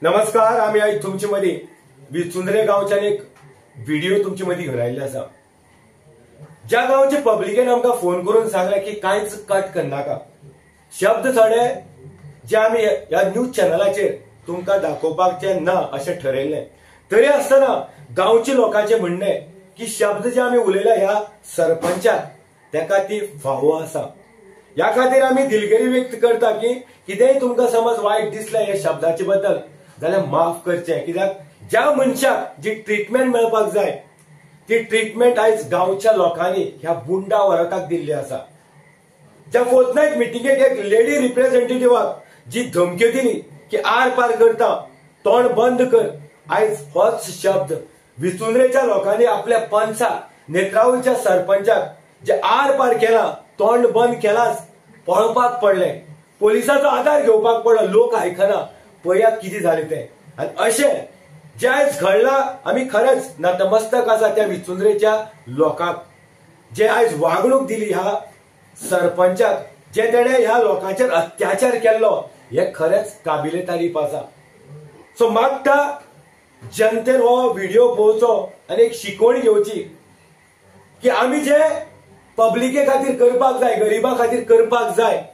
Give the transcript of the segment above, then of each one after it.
नमस्कार, आम्ही आज तुमचे मध्ये विचुंद्रे गावच्यान एक व्हिडिओ तुमचे मध्ये घेऊन आयिल्लो आसा। ज्या गावचे पब्लिकेन आमकां फोन करून सांगला की कांयच कट करनाका, शब्द थोडे जे आमी ह्या न्यूज चॅनलाचेर तुमकां दाखोवपाचे ना अशें ठरयल्लें। तरी आसतना गांवच्या लोकांचे म्हणणे की शब्द जे आमी उलयला ह्या सरपंचाक तेका ती फावो आसा। ह्या खातीर आमी दिलगिरी व्यक्त करता की कितेंय तुमकां समज वायट दिसलें ह्या शब्दाचे बद्दल जाल्यार माफ करचें, कित्याक ज्या मनशाक जी ट्रीटमेंट मेळपाक जाय ती ट्रीटमेंट आयज गांवच्या लोकांनी ह्या बुंडा वरकाक दिल्ली आसा। ज्या फोर्टनायट मिटिंगेक एक लेडी रिप्रेझेंटेटिव्हाक जी धमक्यो दिली की आर पार करता, तोंड बंद कर, आयज होच शब्द विचुंद्रेच्या लोकांनी आपल्या पंचाक नेत्रावळीच्या सरपंचाक जे आर पार केला, तोंड बंद केलाच पळोवपाक पडलें, पोलिसांचो आधार घेवपाक पडलो, लोक आयकना, पळयात कितें जालें तें। आनी अशें जे आयज घडलां, आमी खरेंच नतमस्तक आसा त्या विचुंद्रेच्या लोकांक जे आयज वागणूक दिली ह्या सरपंचाक, जे तेणें ह्या लोकांचेर अत्याचार केल्लो, हे खरेंच काबिले तारीफ आसा। सो मागता जनतेन हो व्हिडिओ पळोवचो आनी एक शिकवण घेवची की आमी जे पब्लिके खातीर करपाक जाय, गरिबां खातीर करपाक जाय,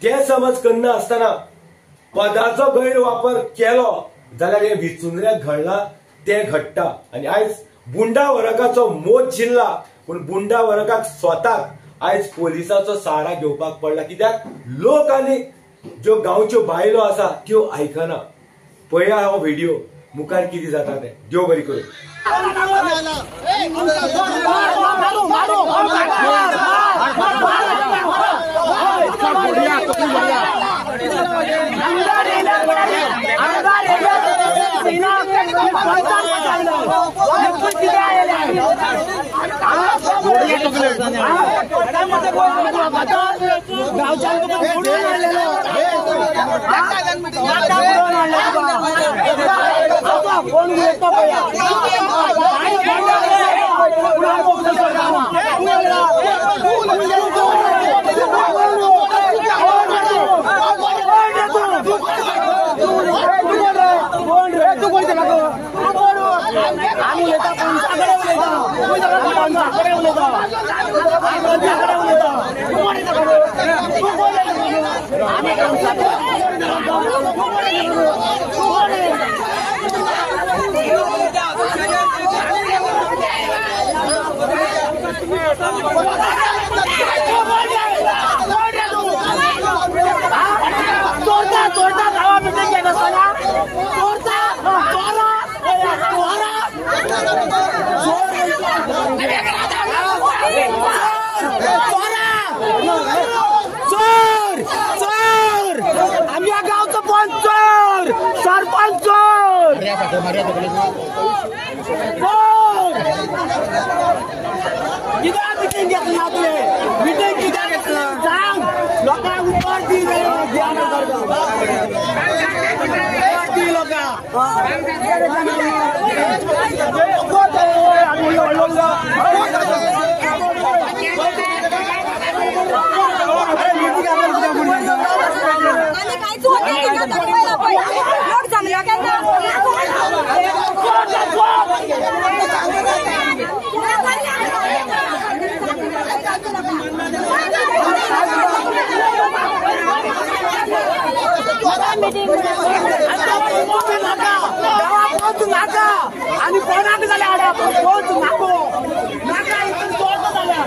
ते समज करना आसतना पदाचो गैरवापर केलो जाल्यार हे विचुंद्र्याक घडला ते घडटा। आनी आयज बुंडा वरकाचो मोत जिल्ला, पूण बुंडा वरकाक स्वताक आयज पोलिसाचो सहारा घेवपाक पडला, कित्याक लोक आनी ज्यो गांवच्यो बायलो आसा त्यो आयकना। पळया हो व्हिडिओ, मुखार कितें जाता तें। देव बरी करूं। आणि कोणाक झाल्या आड्या पोच नाको नाका इथून तोच झाल्या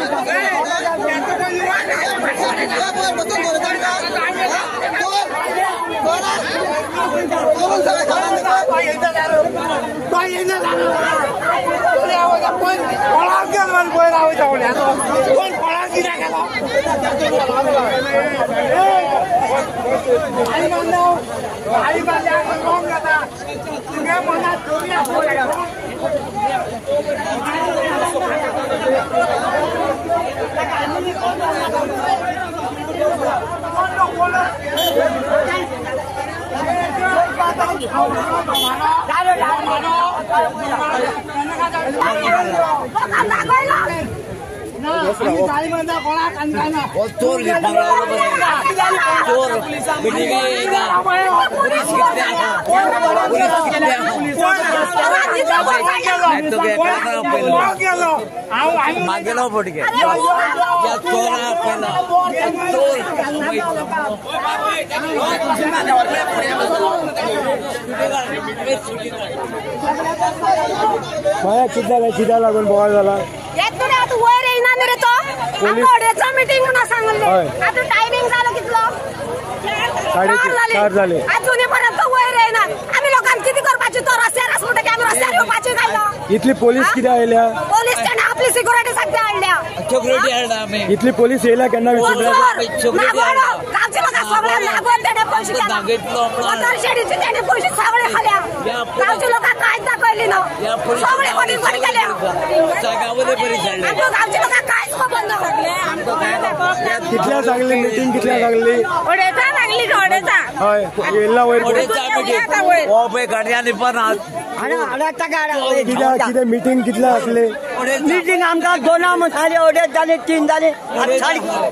Go मागेला पडके चोरा पहिला किती लागून बोवाळ झाला मीटिंग आता टायमिंग झालं कितलं 4:30 झाले अजूनपर्यंत वयर आहे ना आम्ही लोकांना किती करपाची तो रस्त्यावर म्हणतो की आम्ही रस्त्यावर येऊपाची काय इथली पोलीस किती आयल्या पोलीस त्यांना आपली सिक्युरिटी साठी आणल्या सिक्युरिटी आणला आम्ही इथली पोलीस येयला केन्ना गावचे लोक सगळे लागून त्याने पैसे शेडीचे त्याने पैसे सगळे खाल्या गावचे लोक काहीच दाखवली ना सगळे कोणी कोणी गेल्या जागावले परिसर गावचे लोक काहीच बंद कितल्या सांगली मीटिंग कितल्या सांगली ओढेचा लागली ओढेचा हय येयला वयर गाड्यांनी पण किती मीटिंग कितल्या असले मीटिंग आमकां 2 जाले 2 जाले 3 जाले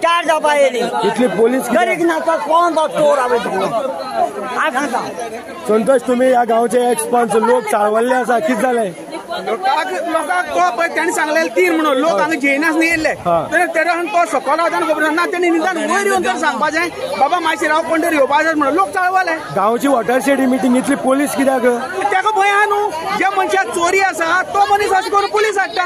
4 जावपा येयली इतली पोलीस गरीब नाका कोण तो चोर आवे संतोष तुम्ही या गावचे एक्सपन्स लोक चाळवल्ले आसा कित जाले लोकांक तो पळय तांणी सांगलेले 3 म्हणून लोक हांगा जेयनास न्ही येयले तेन्ना तो सकयल वचून खबर ना तेणी निदान वयर येवन तर सांगपा जाय बाबा माशेराव पंढरी येवपा जाय म्हणून लोक चाळवले गांवची वॉटरशेडी मीटिंग इतली पोलीस कित्याक ताका भंय आहा न्हू ज्या मनशाक चोरी आसा तो मनीस अशें करून पुलीस हाडटा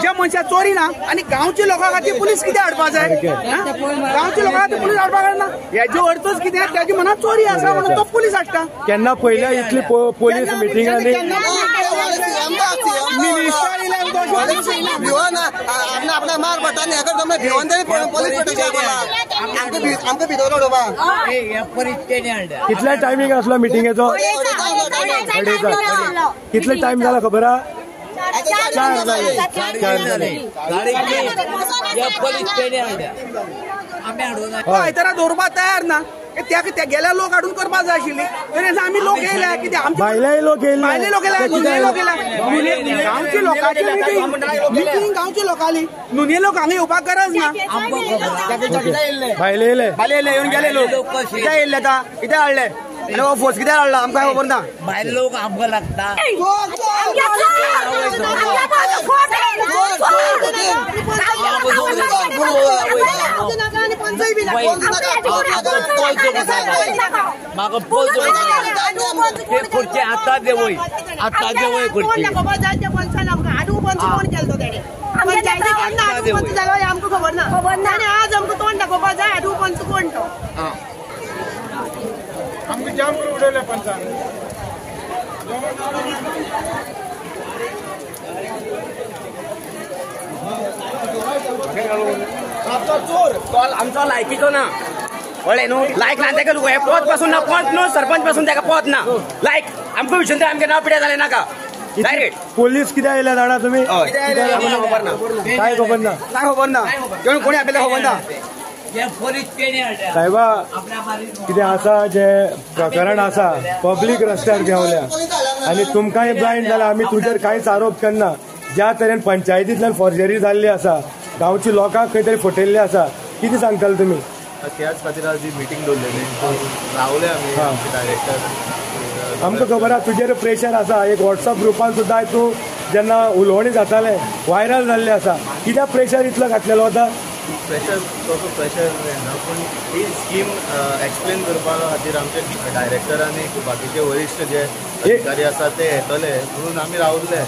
ज्या मनशाक चोरी ना आनी गांवच्या लोकां खातीर पुलीस कित्याक हाडपा जाय गांवच्या लोकां खातीर पुलीस हाडपा ना हेजो अर्थच कित्याक ताची मनात चोरी आसा म्हणून तो पुलीस हाडटा केन्ना पयल्या इतली पोलीस मिटिंगांनी अपना मार बता नहीं अगर तुम्हें भिवन दे पुलिस आमके भितर उडोवपा कितल्या टायमिंग आसलो मिटिंगेचो कितले टाइम जाला खबर हा 4 जाले आयतारा दवरपा तयार ना त्या गेल्या लोक हाडून करपा जाय आशिल्ली तरी आमी लोक येयले कित्याक भायले लोक येयले भायले लोक येयले नुने लोक येयले गांवची लोकांची मिटींग गांवची लोकांली नुने लोक हांगा येवपाक गरज ना भायले येयले येवन गेले लोक कित्याक येयले आता कित्याक हाडले फोर्स कित्याक हाडला आमकां खबर ना भायले लोक आमकां लागता म्हाका खुर्ची आतां देवय खुर्ची आमकां खबर ना आज आमकां तोंड दाखोवपा जाय आदू पंच कोण तो आमकां जाम करून उडयले पंचान चोर कॉल आमचो लायकीचो ना कळ्ळें न्हू लायक ना ताका हे पद पासून ना पंच न्हू सरपंच पासून ताका पद ना लायक आमकां विचारून आमगे नांव पिड्या जालें नाका डायरेक्ट पोलीस कित्याक येयला जाणा तुमी खबर ना काय खबर ना काय खबर ना कोणी आपल्याला खबर ना साहेबा कितें आसा जे प्रकरण आसा पब्लीक रस्त्यार देंवल्या आनी तुमकांय ब्लायंड जाला आमी तुजेर कांयच आरोप करना ज्या तरेन पंचायतींतल्यान फॉर्जरी जाल्ली आसा गांवची लोकांक खंय तरी फटयल्ली आसा कितें सांगताले तुमी त्याच खातीर आज ही मिटींग दवरलेली रावले आमी डायरेक्टर आमकां खबर आसा तुजेर प्रेशर आसा एक व्हॉट्सअप ग्रुपान सुद्दां तूं जेन्ना उलोवणी जाताले व्हायरल जाल्ले आसा कित्याक प्रेशर इतलो घातलेलो आतां प्रेशर तसो प्रेशर ना पूण ही स्कीम एक्सप्लेन करपा खातीर आमचे डायरेक्टर आनी बाकीचे वरिश्ठ जे अधिकारी आसा ते येतले म्हणून आमी रावल्ले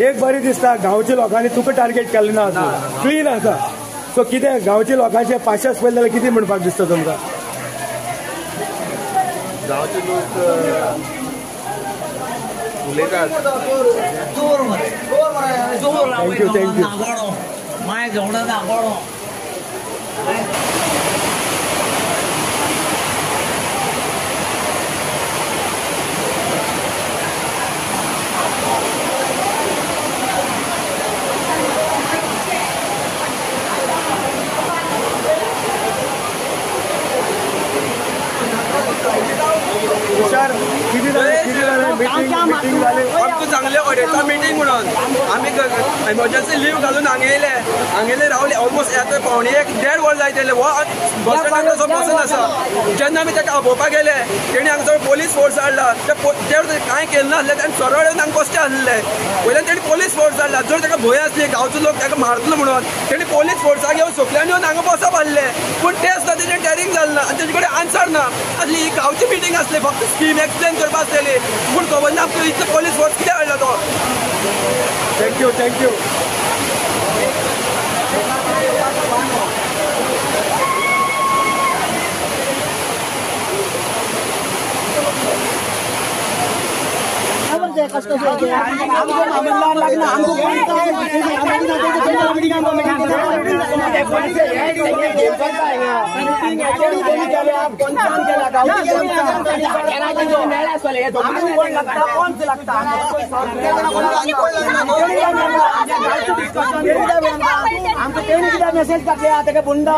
एक बरी दिसता गांवच्या लोकांनी तुका टार्गेट केल्लें ना क्लीन आसा सो कितें गांवच्या लोकांचे पाशास पयले जाल्यार कितें म्हणपाक दिसता तुमकां? गांवचे लोक उलयतात. थँक्यू. माय जेवणां नागोडो. आमकां सांगले ऑडिटा मिटींग म्हणून आमी एमर्जन्सी लीव घालून हांगेले रावले ऑलमोस्ट येता पावणे 1.5 वर जायतले. हो बस स्टँडार असो बसून आसा. जेन्ना आमी ताका आपोवपाक गेले तेणी हांगासर पोलीस फोर्स हाडला. ते कांय केलें नासलें ताणें सरळ येवन हांगा बसचे आसले. वयल्यान तेणी पोलीस फोर्स हाडला. जर ताका भंय आसली गांवचो लोक ताका मारतलो म्हणून तेणी पोलीस फोर्साक येवन सोंपल्यान येवन हांगा बसप हाडले. पूण ते आसता तेजें टॅरिंग जालें ना आनी तेजे कडेन आन्सर ना. आसली ही गांवची मिटींग आसली फक्त स्कीम एक्सप्लेन करपाक आसलेली. पूण खबर ना इतलो पोलीस फोर्स कित्याक हाडला तो. थँक्यू. मेसेज टाकले बुंडा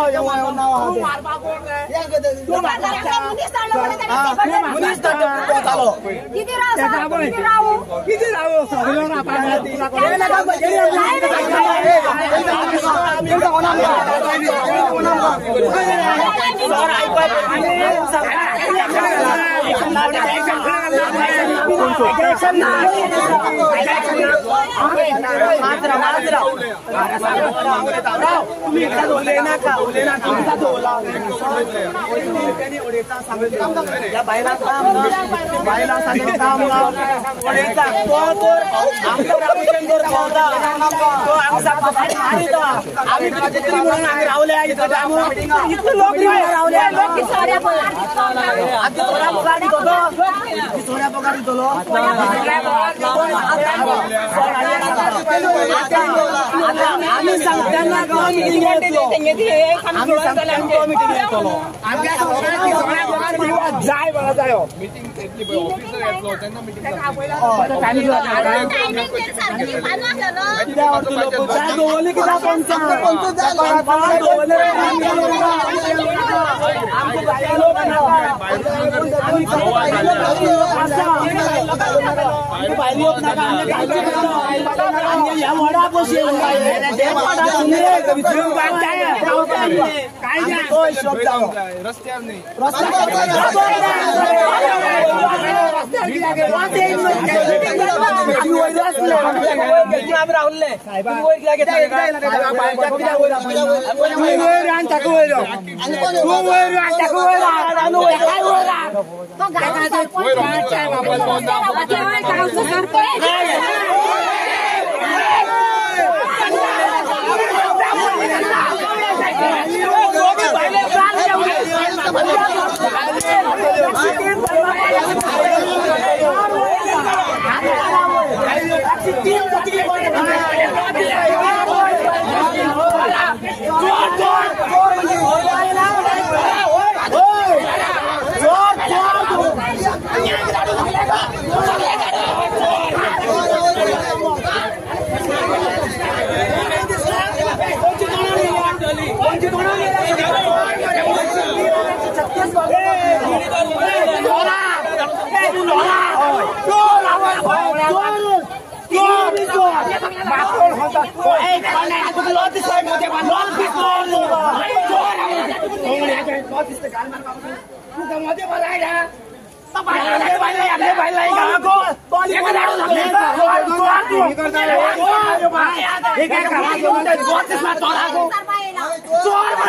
चोर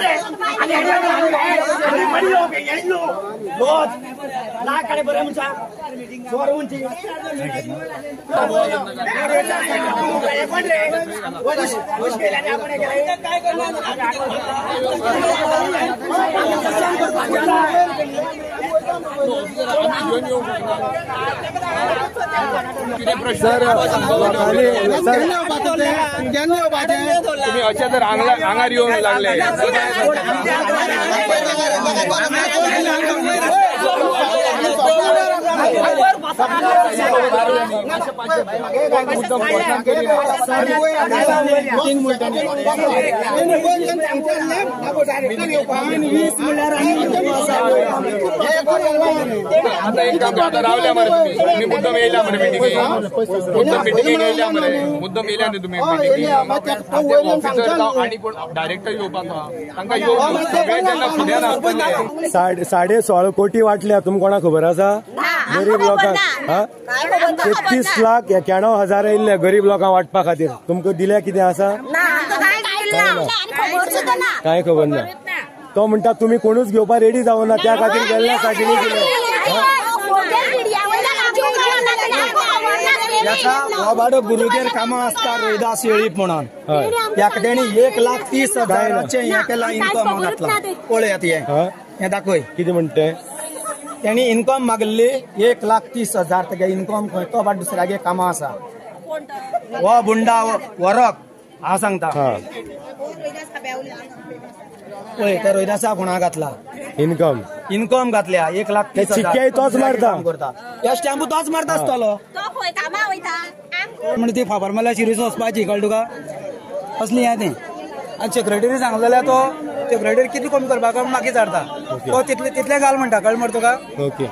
तुम्ही अशा जर आंगार येऊन लागले आता एक काम आता रावल्या मरे तुम्ही मी मुद्दाम येयला मरे मिटिंगेक येयला मरे मुद्दाम येयला न्ही तुम्ही ऑफिसर आणि कोण डायरेक्टर येवपाक तांकां येवं सगळे जेन्ना फुड्यान आसतले 16.5 कोटी वाटल्या तुमकां कोणाक खबर आसा गरीब लोकांक 33 लाख 91,000 येयल्ले गरीब लोकांक वाटपा खातीर तुमकां दिल्या कितें आसा काय खबर ना तो म्हणटा तुम्ही कोणूच घेवपाक रेडी जावना त्या खातीर गेल्ल्या साठीनी केले हो बाडो गुरुगेर कामां आसता रोहिदास येळीप म्हणून त्याक तेणी 1,30,000 हे केला इन्कम घातला पळयात हे दाखय कितें म्हणते तेणी इन्कम मागली 1,30,000 तेगे इन्कम खंय तो बाट दुसऱ्यागे कामां आसा हो बुंडा वरक हांव सांगता पळय त्या रोहिदासा कोणा घातला इन्कम घातल्या 1,30,000 चिक्क्याय तोच मारता या स्टॅम्पू तोच मारता आसतलो म्हणजे ती फाबर मला शिरीस वचपाची कळ्ळें तुका असली हें तें आनी सेक्रेटरी सांगलें जाल्यार तो सेक्रेटरी कितले कमी करपाक म्हाका विचारता तो तितले घाल म्हणटा कळ्ळें मरे तुका ओके